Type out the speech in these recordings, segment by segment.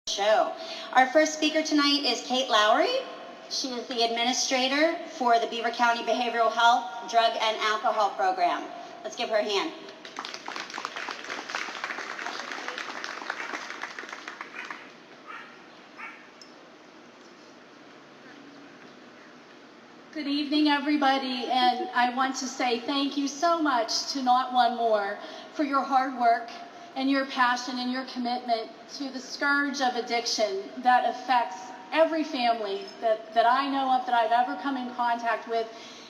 show. Our first speaker tonight is Kate Lowery. She is the administrator for the Beaver County Behavioral Health, Drug, and Alcohol Program. Let's give her a hand. Good evening, everybody, and I want to say thank you so much to Not One More for your hard work and your passion and your commitment to the scourge of addiction that affects every family that I know of, that I've ever come in contact with.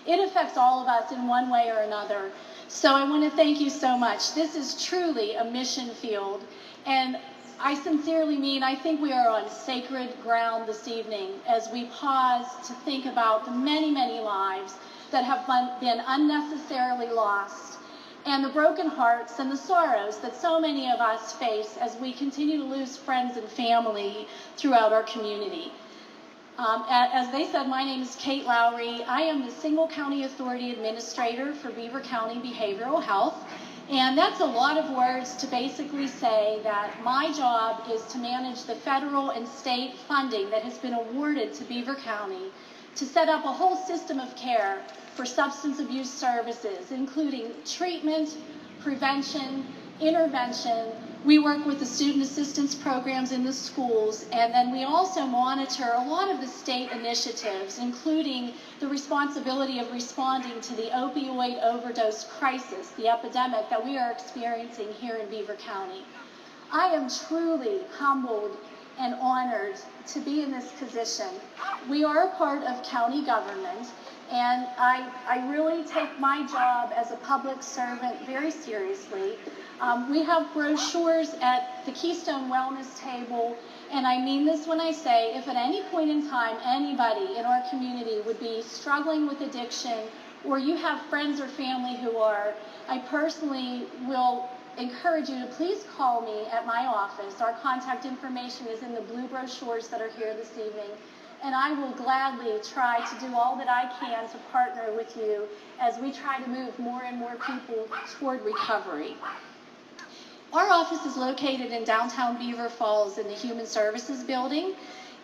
It affects all of us in one way or another. So I want to thank you so much. This is truly a mission field, and I sincerely mean, I think we are on sacred ground this evening as we pause to think about the many, many lives that have been unnecessarily lost, and the broken hearts and the sorrows that so many of us face as we continue to lose friends and family throughout our community. As they said, my name is Kate Lowery. I am the Single County Authority Administrator for Beaver County Behavioral Health. And that's a lot of words to basically say that my job is to manage the federal and state funding that has been awarded to Beaver County to set up a whole system of care for substance abuse services, including treatment, prevention, intervention. We work with the student assistance programs in the schools, and then we also monitor a lot of the state initiatives, including the responsibility of responding to the opioid overdose crisis, the epidemic that we are experiencing here in Beaver County. I am truly humbled and honored to be in this position. We are a part of county government, and I really take my job as a public servant very seriously. We have brochures at the Keystone Wellness Table, and I mean this when I say, if at any point in time anybody in our community would be struggling with addiction, or you have friends or family who are, I personally will encourage you to please call me at my office. Our contact information is in the blue brochures that are here this evening, and I will gladly try to do all that I can to partner with you as we try to move more and more people toward recovery. Our office is located in downtown Beaver Falls in the Human Services Building,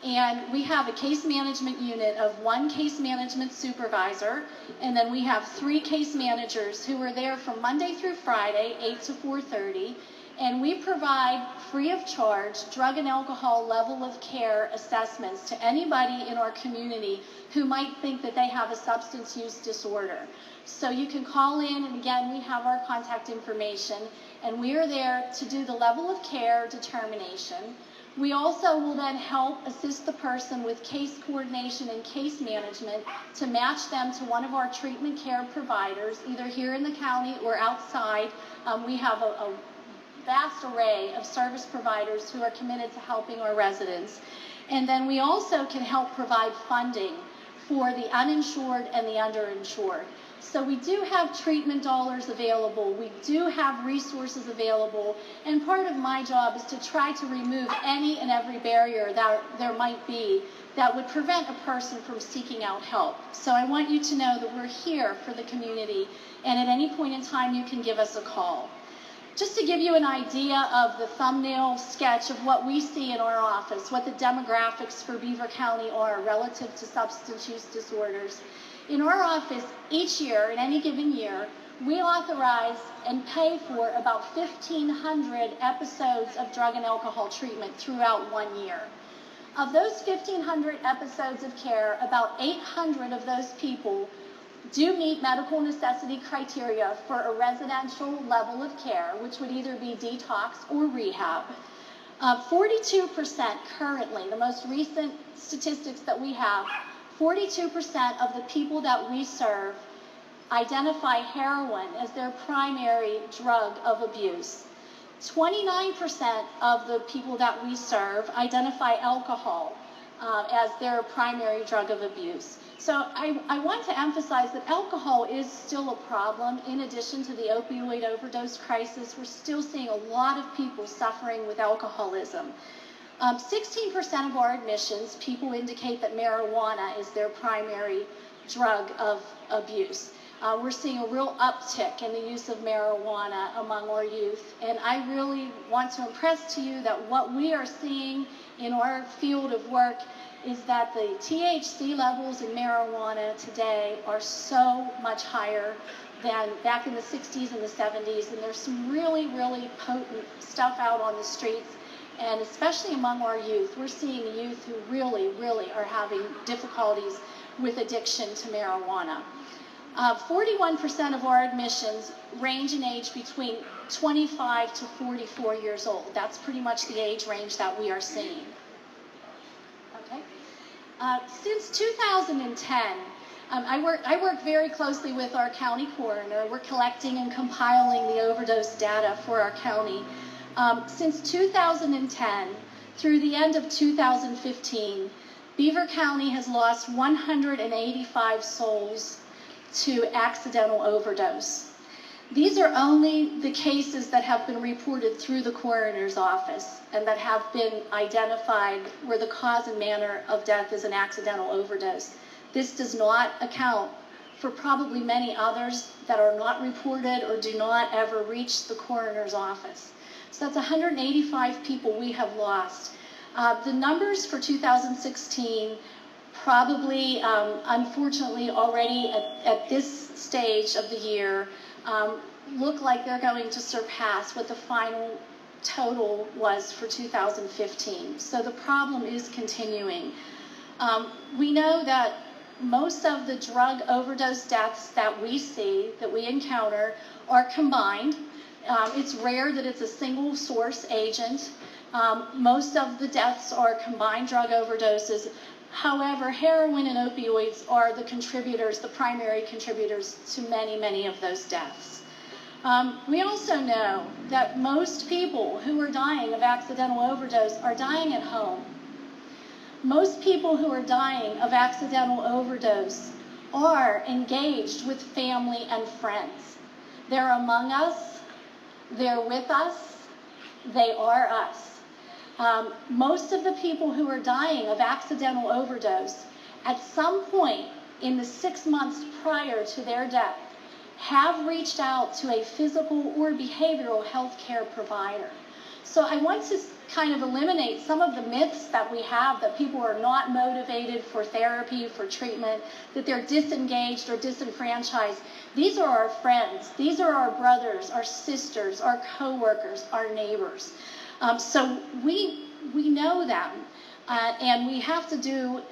and we have a case management unit of one case management supervisor, and then we have 3 case managers who are there from Monday through Friday, 8 to 4:30, and we provide free of charge drug and alcohol level of care assessments to anybody in our community who might think that they have a substance use disorder. So you can call in, and again, we have our contact information, and we are there to do the level of care determination. We also will then help assist the person with case coordination and case management to match them to one of our treatment care providers, either here in the county or outside. We have a vast array of service providers who are committed to helping our residents. And then we also can help provide funding for the uninsured and the underinsured. So we do have treatment dollars available, we do have resources available, and part of my job is to try to remove any and every barrier that there might be that would prevent a person from seeking out help. So I want you to know that we're here for the community, and at any point in time you can give us a call. Just to give you an idea of the thumbnail sketch of what we see in our office, what the demographics for Beaver County are relative to substance use disorders. In our office, each year, in any given year, we authorize and pay for about 1,500 episodes of drug and alcohol treatment throughout one year. Of those 1,500 episodes of care, about 800 of those people do meet medical necessity criteria for a residential level of care, which would either be detox or rehab. 42% currently, the most recent statistics that we have, 42% of the people that we serve identify heroin as their primary drug of abuse. 29% of the people that we serve identify alcohol as their primary drug of abuse. So I want to emphasize that alcohol is still a problem. In addition to the opioid overdose crisis, we're still seeing a lot of people suffering with alcoholism. 16% of our admissions, people indicate that marijuana is their primary drug of abuse. We're seeing a real uptick in the use of marijuana among our youth. And I really want to impress to you that what we are seeing in our field of work is that the THC levels in marijuana today are so much higher than back in the 60s and the 70s. And there's some really, really potent stuff out on the streets. And especially among our youth, we're seeing youth who really, really are having difficulties with addiction to marijuana. 41% of our admissions range in age between 25 to 44 years old. That's pretty much the age range that we are seeing. Okay. Since 2010, I work very closely with our county coroner. We're collecting and compiling the overdose data for our county. Since 2010 through the end of 2015, Beaver County has lost 185 souls to accidental overdose. These are only the cases that have been reported through the coroner's office and that have been identified where the cause and manner of death is an accidental overdose. This does not account for probably many others that are not reported or do not ever reach the coroner's office. So that's 185 people we have lost. The numbers for 2016 probably, unfortunately, already at this stage of the year, look like they're going to surpass what the final total was for 2015. So the problem is continuing. We know that most of the drug overdose deaths that we see, that we encounter, are combined. It's rare that it's a single source agent. Most of the deaths are combined drug overdoses. However, heroin and opioids are the contributors, the primary contributors to many, many of those deaths. We also know that most people who are dying of accidental overdose are dying at home. Most people who are dying of accidental overdose are engaged with family and friends. They're among us, they're with us, they are us. Most of the people who are dying of accidental overdose at some point in the 6 months prior to their death have reached out to a physical or behavioral health care provider. So I want to kind of eliminate some of the myths that we have that people are not motivated for therapy, for treatment, that they're disengaged or disenfranchised. These are our friends. These are our brothers, our sisters, our coworkers, our neighbors. So we know them, and we have to do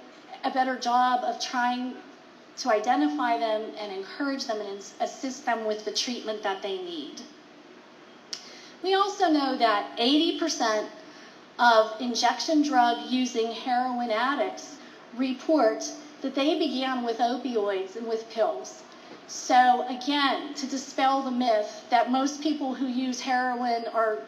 a better job of trying to identify them and encourage them and assist them with the treatment that they need. We also know that 80% of injection drug using heroin addicts report that they began with opioids and with pills. So again, to dispel the myth that most people who use heroin are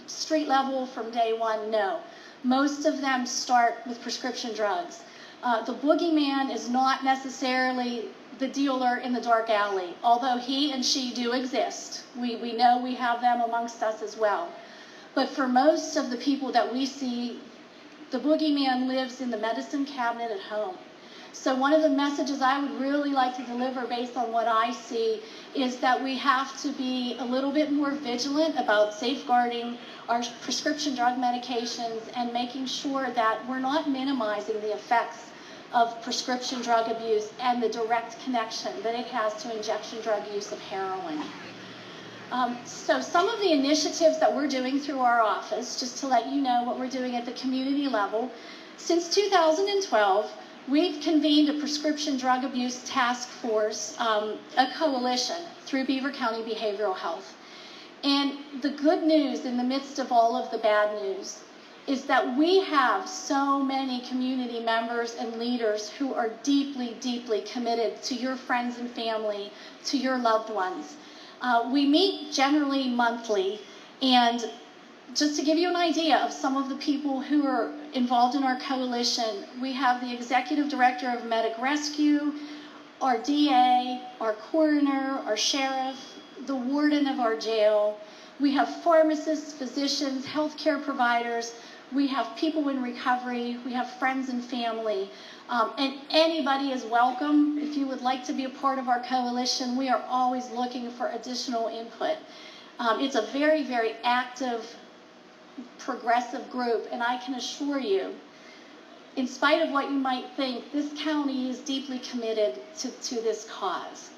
street level from day one, no. Most of them start with prescription drugs. The boogeyman is not necessarily the dealer in the dark alley, although he and she do exist. We know we have them amongst us as well. But for most of the people that we see, the boogeyman lives in the medicine cabinet at home. So one of the messages I would really like to deliver based on what I see is that we have to be a little bit more vigilant about safeguarding our prescription drug medications and making sure that we're not minimizing the effects of prescription drug abuse and the direct connection that it has to injection drug use of heroin. So some of the initiatives that we're doing through our office, just to let you know what we're doing at the community level, since 2012, we've convened a prescription drug abuse task force, a coalition through Beaver County Behavioral Health. And the good news in the midst of all of the bad news is that we have so many community members and leaders who are deeply, deeply committed to your friends and family, to your loved ones. We meet generally monthly, and just to give you an idea of some of the people who are involved in our coalition, we have the Executive Director of Medic Rescue, our DA, our coroner, our sheriff, the warden of our jail. We have pharmacists, physicians, healthcare providers. We have people in recovery. We have friends and family. And anybody is welcome. If you would like to be a part of our coalition, we are always looking for additional input. It's a very, very active, progressive group, and I can assure you, in spite of what you might think, this county is deeply committed to this cause.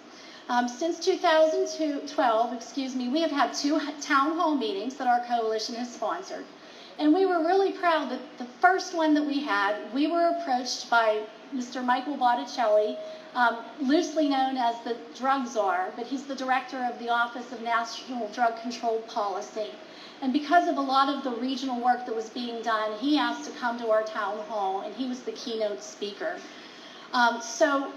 Since 2012, we have had 2 town hall meetings that our coalition has sponsored. And we were really proud that the first one that we had, we were approached by Mr. Michael Botticelli, loosely known as the drug czar, but he's the director of the Office of National Drug Control Policy. And because of a lot of the regional work that was being done, he asked to come to our town hall, and he was the keynote speaker. So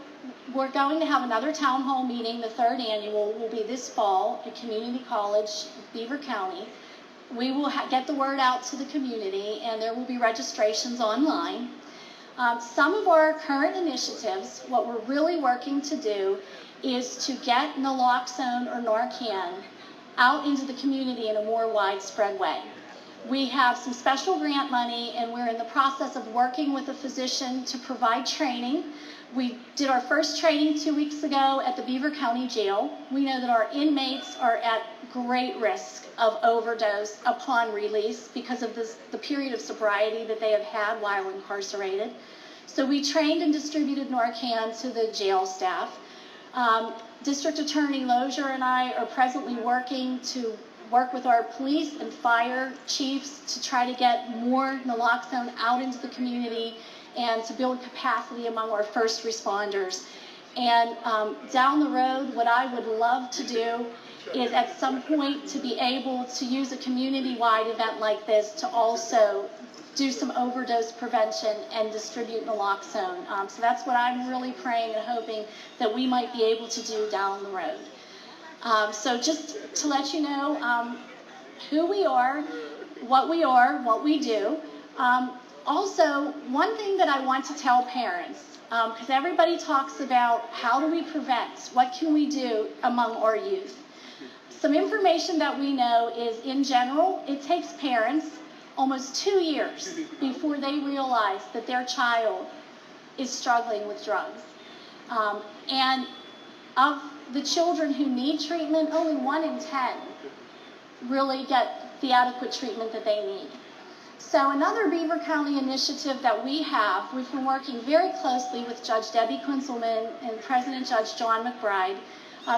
we're going to have another town hall meeting. The 3rd annual will be this fall at Community College, Beaver County. We will get the word out to the community, and there will be registrations online. Some of our current initiatives, what we're really working to do is to get naloxone or Narcan out into the community in a more widespread way. We have some special grant money, and we're in the process of working with a physician to provide training. We did our first training 2 weeks ago at the Beaver County Jail. We know that our inmates are at great risk of overdose upon release because of the period of sobriety that they have had while incarcerated. So we trained and distributed Narcan to the jail staff. District Attorney Lozier and I are presently working to work with our police and fire chiefs to try to get more naloxone out into the community and to build capacity among our first responders. And down the road, what I would love to do is at some point to be able to use a community-wide event like this to also do some overdose prevention and distribute naloxone. So that's what I'm really praying and hoping that we might be able to do down the road. So just to let you know who we are, what we do. Also, one thing that I want to tell parents, because everybody talks about how do we prevent, what can we do among our youth. Some information that we know is, in general, it takes parents almost 2 years before they realize that their child is struggling with drugs. And of the children who need treatment, only 1 in 10 really get the adequate treatment that they need. So another Beaver County initiative that we've been working very closely with Judge Debbie Kunzelman and President Judge John McBride.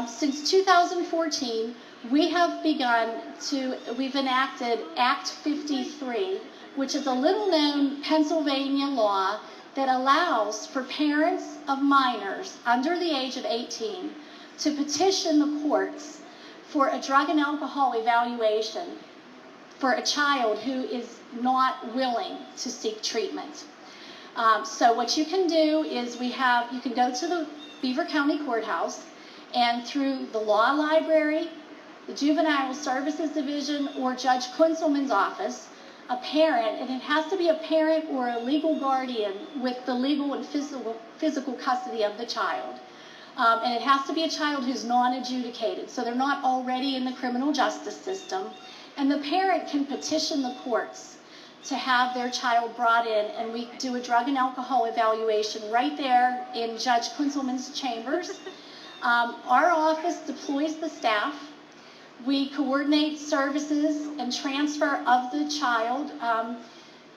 Since 2014, we've enacted Act 53, which is a little-known Pennsylvania law that allows for parents of minors under the age of 18 to petition the courts for a drug and alcohol evaluation for a child who is not willing to seek treatment. So what you can do is you can go to the Beaver County Courthouse, and through the law library, the Juvenile Services Division, or Judge Kunzelman's office, a parent, and it has to be a parent or a legal guardian with the legal and physical custody of the child. And it has to be a child who's non-adjudicated, so they're not already in the criminal justice system. And the parent can petition the courts to have their child brought in, and we do a drug and alcohol evaluation right there in Judge Kunzelman's chambers. Our office deploys the staff. We coordinate services and transfer of the child.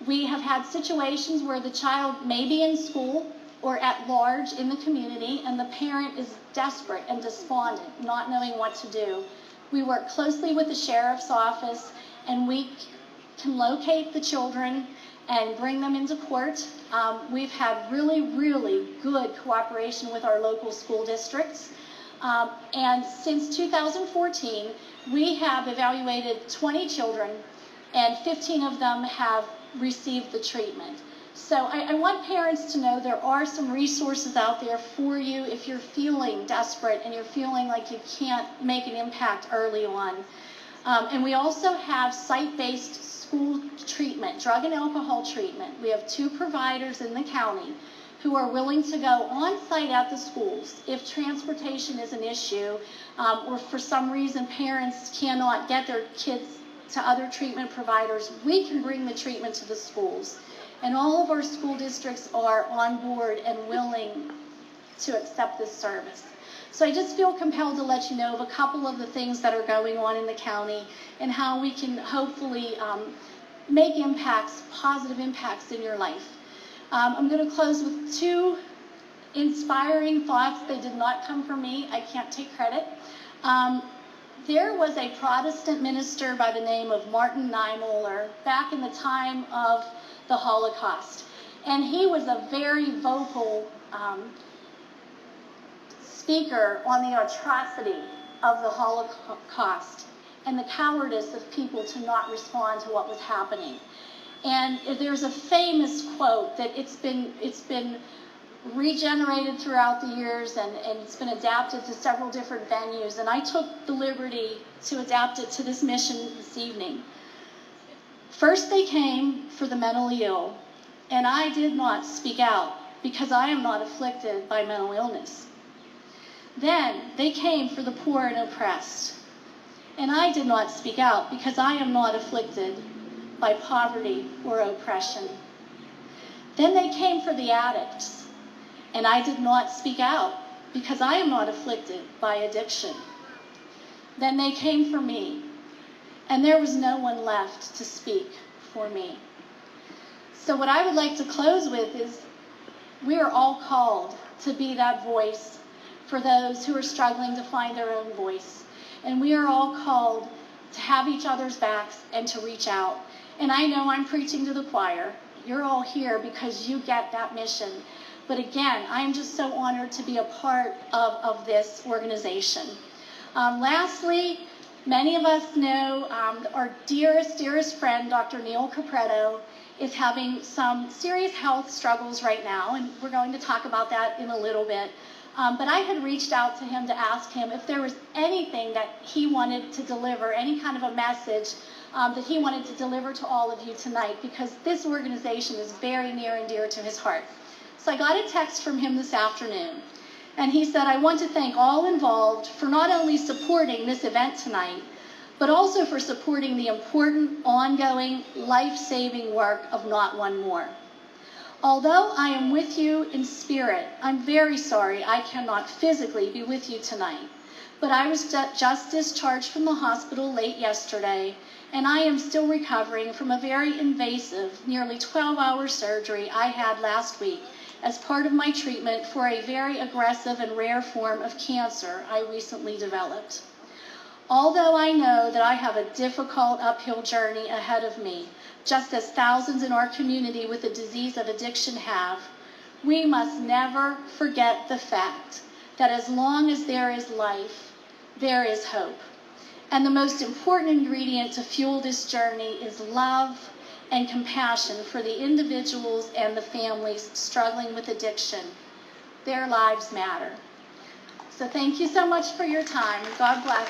We have had situations where the child may be in school or at large in the community, and the parent is desperate and despondent, not knowing what to do. We work closely with the sheriff's office, and we can locate the children and bring them into court. We've had really, really good cooperation with our local school districts. And since 2014, we have evaluated 20 children, and 15 of them have received the treatment. So I want parents to know there are some resources out there for you if you're feeling desperate and you're feeling like you can't make an impact early on. And we also have site-based school treatment, drug and alcohol treatment. We have 2 providers in the county who are willing to go on site at the schools if transportation is an issue, or for some reason parents cannot get their kids to other treatment providers, we can bring the treatment to the schools. And all of our school districts are on board and willing to accept this service. So I just feel compelled to let you know of a couple of the things that are going on in the county and how we can hopefully make impacts, positive impacts in your life. I'm going to close with two inspiring thoughts. They did not come from me. I can't take credit. There was a Protestant minister by the name of Martin Niemöller back in the time of the Holocaust. And he was a very vocal speaker on the atrocity of the Holocaust and the cowardice of people to not respond to what was happening. And there's a famous quote that it's been regenerated throughout the years, and it's been adapted to several different venues, and I took the liberty to adapt it to this mission this evening. First they came for the mentally ill, and I did not speak out because I am not afflicted by mental illness. Then they came for the poor and oppressed, and I did not speak out because I am not afflicted by poverty or oppression. Then they came for the addicts, and I did not speak out because I am not afflicted by addiction. Then they came for me, and there was no one left to speak for me. So what I would like to close with is we are all called to be that voice for those who are struggling to find their own voice. And we are all called to have each other's backs and to reach out. And I know I'm preaching to the choir. You're all here because you get that mission. But again, I'm just so honored to be a part of this organization. Lastly, many of us know our dearest friend, Dr. Neil Capretto, is having some serious health struggles right now, and we're going to talk about that in a little bit. But I had reached out to him to ask him if there was anything that he wanted to deliver, any kind of a message that he wanted to deliver to all of you tonight, because this organization is very near and dear to his heart. So I got a text from him this afternoon, and he said, I want to thank all involved for not only supporting this event tonight, but also for supporting the important, ongoing, life-saving work of Not One More. Although I am with you in spirit, I'm very sorry I cannot physically be with you tonight. But I was just discharged from the hospital late yesterday, and I am still recovering from a very invasive, nearly 12-hour surgery I had last week as part of my treatment for a very aggressive and rare form of cancer I recently developed. Although I know that I have a difficult uphill journey ahead of me, just as thousands in our community with the disease of addiction have, we must never forget the fact that as long as there is life, there is hope. And the most important ingredient to fuel this journey is love and compassion for the individuals and the families struggling with addiction. Their lives matter. So thank you so much for your time. God bless.